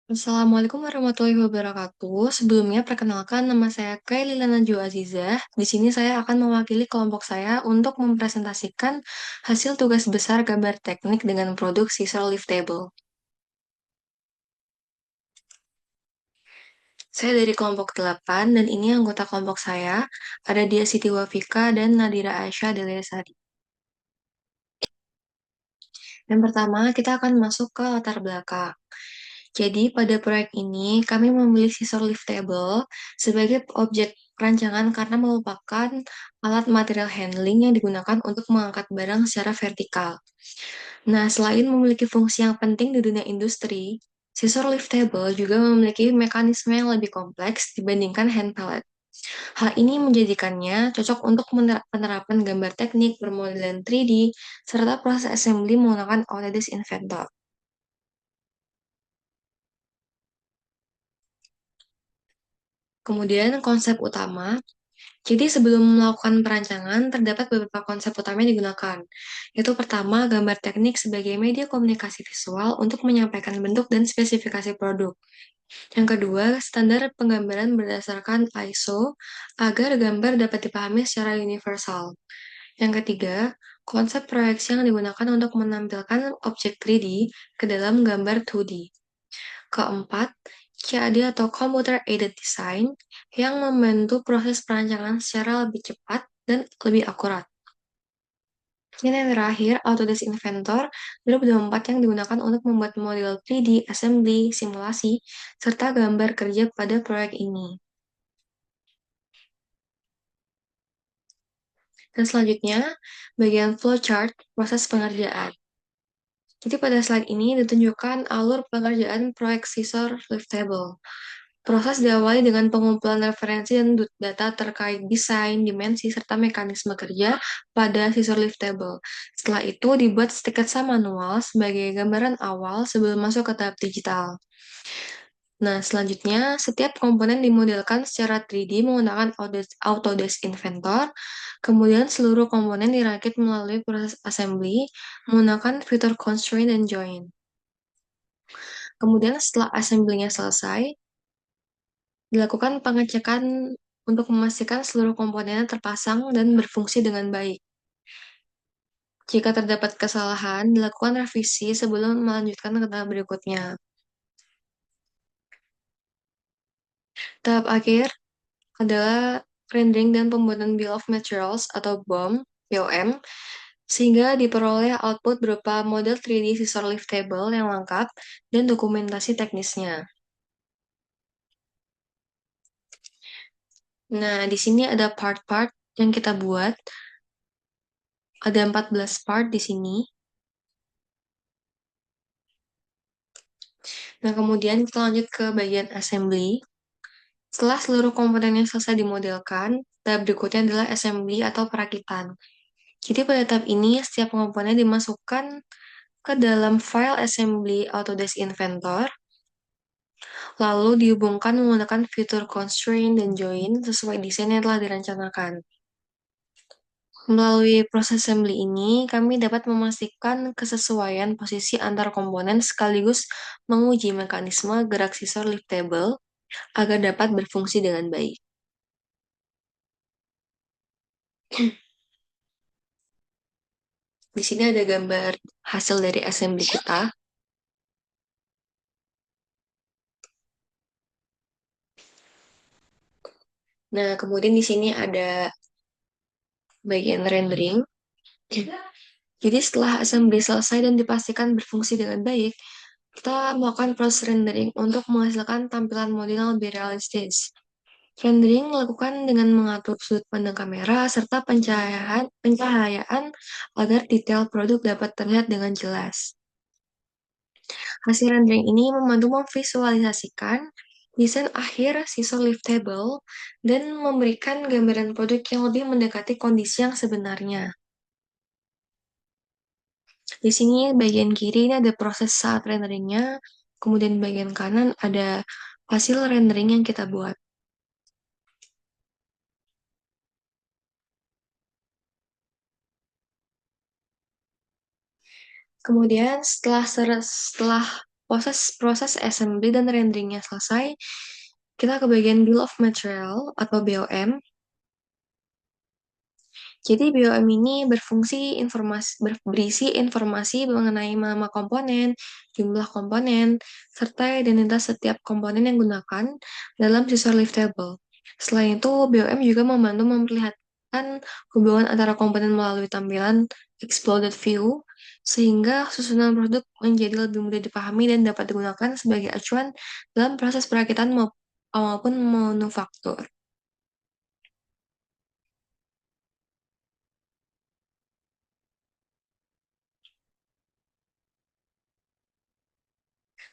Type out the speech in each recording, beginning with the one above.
Assalamualaikum warahmatullahi wabarakatuh. Sebelumnya, perkenalkan nama saya Kailila Najwa Azizah. Di sini saya akan mewakili kelompok saya untuk mempresentasikan hasil tugas besar gambar teknik dengan produk scissor lift table. Saya dari kelompok 8 dan ini anggota kelompok saya. Ada Dia Siti Wafika dan Nadira Aisyah Delesari. Yang pertama, kita akan masuk ke latar belakang. Jadi, pada proyek ini, kami memilih scissor lift table sebagai objek perancangan karena merupakan alat material handling yang digunakan untuk mengangkat barang secara vertikal. Nah, selain memiliki fungsi yang penting di dunia industri, scissor lift table juga memiliki mekanisme yang lebih kompleks dibandingkan hand pallet. Hal ini menjadikannya cocok untuk penerapan gambar teknik, bermodelan 3D, serta proses assembly menggunakan Autodesk Inventor. Kemudian konsep utama. Jadi sebelum melakukan perancangan, terdapat beberapa konsep utama yang digunakan. Yaitu pertama, gambar teknik sebagai media komunikasi visual untuk menyampaikan bentuk dan spesifikasi produk. Yang kedua, standar penggambaran berdasarkan ISO agar gambar dapat dipahami secara universal. Yang ketiga, konsep proyeksi yang digunakan untuk menampilkan objek 3D ke dalam gambar 2D. Keempat, CAD atau Computer Aided Design yang membantu proses perancangan secara lebih cepat dan lebih akurat. Dan yang terakhir, Autodesk Inventor 2024 yang digunakan untuk membuat model 3D, assembly, simulasi, serta gambar kerja pada proyek ini. Dan selanjutnya, bagian flowchart, proses pengerjaan. Jadi pada slide ini ditunjukkan alur pengerjaan proyek scissor lift table. Proses diawali dengan pengumpulan referensi dan data terkait desain, dimensi, serta mekanisme kerja pada scissor lift table. Setelah itu dibuat sketsa manual sebagai gambaran awal sebelum masuk ke tahap digital. Nah, selanjutnya, setiap komponen dimodelkan secara 3D menggunakan Autodesk Inventor. Kemudian, seluruh komponen dirakit melalui proses assembly menggunakan fitur constraint dan join. Kemudian, setelah assembly-nya selesai, dilakukan pengecekan untuk memastikan seluruh komponennya terpasang dan berfungsi dengan baik. Jika terdapat kesalahan, dilakukan revisi sebelum melanjutkan ke tahap berikutnya. Tahap akhir adalah rendering dan pembuatan Bill of Materials atau BOM, BOM, sehingga diperoleh output berupa model 3D scissor lift table yang lengkap dan dokumentasi teknisnya. Nah, di sini ada part-part yang kita buat. Ada 14 part di sini. Nah, kemudian kita lanjut ke bagian assembly. Setelah seluruh komponennya selesai dimodelkan, tahap berikutnya adalah assembly atau perakitan. Jadi pada tahap ini, setiap komponen dimasukkan ke dalam file assembly Autodesk Inventor, lalu dihubungkan menggunakan fitur constraint dan join sesuai desain yang telah direncanakan. Melalui proses assembly ini, kami dapat memastikan kesesuaian posisi antar komponen sekaligus menguji mekanisme gerak scissor lift table agar dapat berfungsi dengan baik. Di sini ada gambar hasil dari assembly kita. Nah, kemudian di sini ada bagian rendering. Jadi setelah assembly selesai dan dipastikan berfungsi dengan baik, kita melakukan proses rendering untuk menghasilkan tampilan model yang lebih realistis. Rendering dilakukan dengan mengatur sudut pandang kamera serta pencahayaan agar detail produk dapat terlihat dengan jelas. Hasil rendering ini membantu memvisualisasikan desain akhir scissor lift table dan memberikan gambaran produk yang lebih mendekati kondisi yang sebenarnya. Di sini bagian kiri ini ada proses saat renderingnya, kemudian bagian kanan ada hasil rendering yang kita buat. Kemudian setelah proses assembly dan renderingnya selesai, kita ke bagian Bill of Material atau BOM. Jadi BOM ini berisi informasi mengenai nama komponen, jumlah komponen, serta identitas setiap komponen yang digunakan dalam sensor lift table. Selain itu, BOM juga membantu memperlihatkan hubungan antara komponen melalui tampilan exploded view, sehingga susunan produk menjadi lebih mudah dipahami dan dapat digunakan sebagai acuan dalam proses perakitan maupun manufaktur.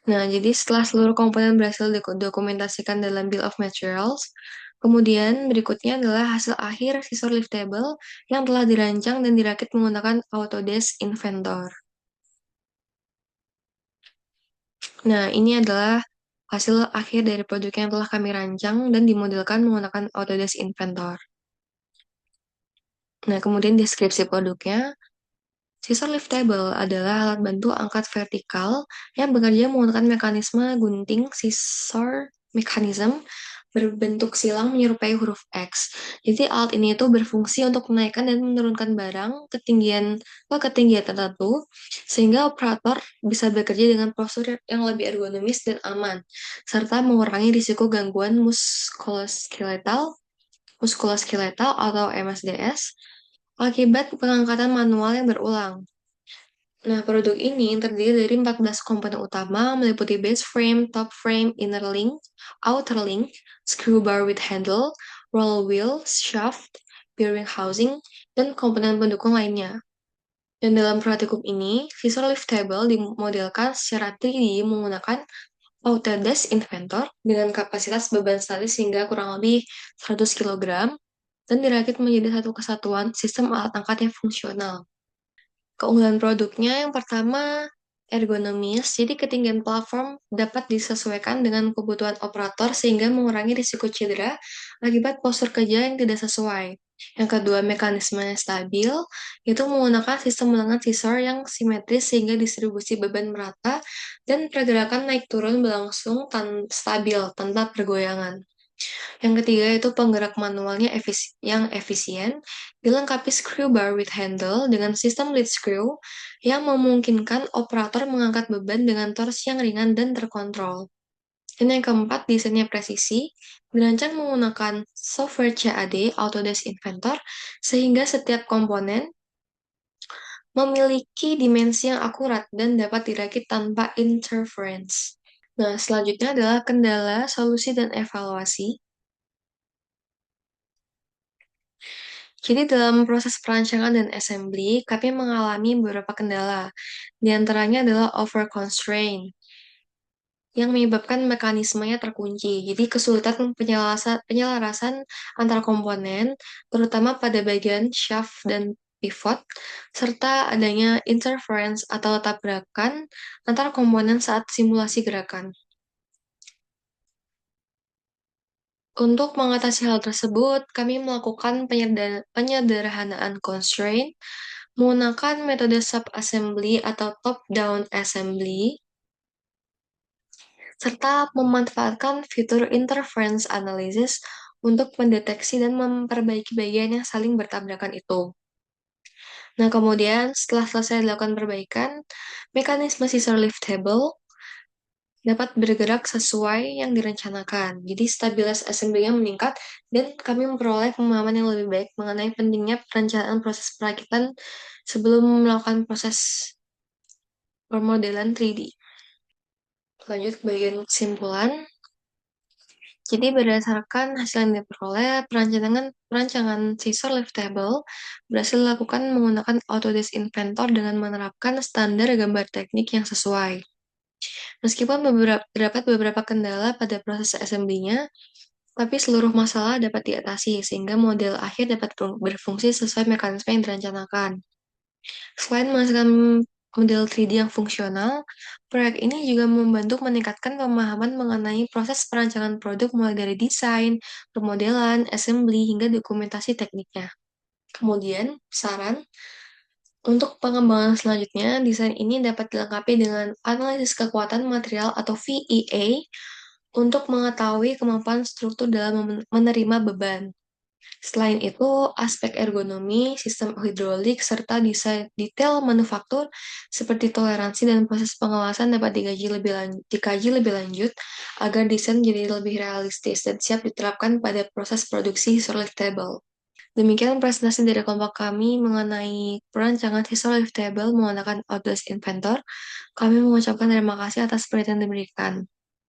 Nah, jadi setelah seluruh komponen berhasil didokumentasikan dalam Bill of Materials, kemudian berikutnya adalah hasil akhir sisor lift table yang telah dirancang dan dirakit menggunakan Autodesk Inventor. Nah, ini adalah hasil akhir dari produk yang telah kami rancang dan dimodelkan menggunakan Autodesk Inventor. Nah, kemudian deskripsi produknya. Scissor lift table adalah alat bantu angkat vertikal yang bekerja menggunakan mekanisme gunting scissor mechanism berbentuk silang menyerupai huruf X. Jadi alat ini itu berfungsi untuk menaikkan dan menurunkan barang ke ketinggian tertentu sehingga operator bisa bekerja dengan postur yang lebih ergonomis dan aman serta mengurangi risiko gangguan muskuloskeletal atau MSDS akibat pengangkatan manual yang berulang. Nah, produk ini terdiri dari 14 komponen utama, meliputi base frame, top frame, inner link, outer link, screw bar with handle, roll wheel, shaft, bearing housing, dan komponen pendukung lainnya. Dan dalam prototipe ini, scissor lift table dimodelkan secara 3D menggunakan Autodesk Inventor dengan kapasitas beban statis hingga kurang lebih 100 kg dan dirakit menjadi satu kesatuan sistem alat angkat yang fungsional. Keunggulan produknya yang pertama, ergonomis. Jadi ketinggian platform dapat disesuaikan dengan kebutuhan operator sehingga mengurangi risiko cedera akibat postur kerja yang tidak sesuai. Yang kedua, mekanismenya stabil, yaitu menggunakan sistem lengan scissor yang simetris sehingga distribusi beban merata dan pergerakan naik turun berlangsung stabil tanpa pergoyangan. Yang ketiga itu penggerak manualnya yang efisien, dilengkapi screw bar with handle dengan sistem lead screw yang memungkinkan operator mengangkat beban dengan torsi yang ringan dan terkontrol. Dan yang keempat, desainnya presisi, dirancang menggunakan software CAD Autodesk Inventor, sehingga setiap komponen memiliki dimensi yang akurat dan dapat dirakit tanpa interference. Nah, selanjutnya adalah kendala, solusi, dan evaluasi. Jadi dalam proses perancangan dan assembly, kami mengalami beberapa kendala. Di antaranya adalah over constraint, yang menyebabkan mekanismenya terkunci. Jadi kesulitan penyelarasan antar komponen, terutama pada bagian shaft dan pivot, serta adanya interference atau tabrakan antar komponen saat simulasi gerakan. Untuk mengatasi hal tersebut, kami melakukan penyederhanaan constraint menggunakan metode sub-assembly atau top-down assembly, serta memanfaatkan fitur interference analysis untuk mendeteksi dan memperbaiki bagian yang saling bertabrakan itu. Nah, kemudian setelah selesai dilakukan perbaikan, mekanisme scissor lift table dapat bergerak sesuai yang direncanakan. Jadi stabilitas assembly-nya meningkat dan kami memperoleh pemahaman yang lebih baik mengenai pentingnya perencanaan proses perakitan sebelum melakukan proses pemodelan 3D. Lanjut ke bagian kesimpulan. Jadi berdasarkan hasil yang diperoleh, perancangan scissor lift table berhasil dilakukan menggunakan Autodesk Inventor dengan menerapkan standar gambar teknik yang sesuai. Meskipun terdapat beberapa kendala pada proses assembly-nya, tapi seluruh masalah dapat diatasi sehingga model akhir dapat berfungsi sesuai mekanisme yang direncanakan. Selain menghasilkan model 3D yang fungsional, proyek ini juga membantu meningkatkan pemahaman mengenai proses perancangan produk mulai dari desain, pemodelan, assembly, hingga dokumentasi tekniknya. Kemudian, saran, Untuk pengembangan selanjutnya, desain ini dapat dilengkapi dengan analisis kekuatan material atau VEA untuk mengetahui kemampuan struktur dalam menerima beban. Selain itu, aspek ergonomi, sistem hidrolik, serta desain detail manufaktur seperti toleransi dan proses pengawasan dapat dikaji lebih lanjut agar desain jadi lebih realistis dan siap diterapkan pada proses produksi liftable. Demikian presentasi dari kelompok kami mengenai perancangan siswa liftable menggunakan Outlast Inventor. Kami mengucapkan terima kasih atas perhatian yang diberikan.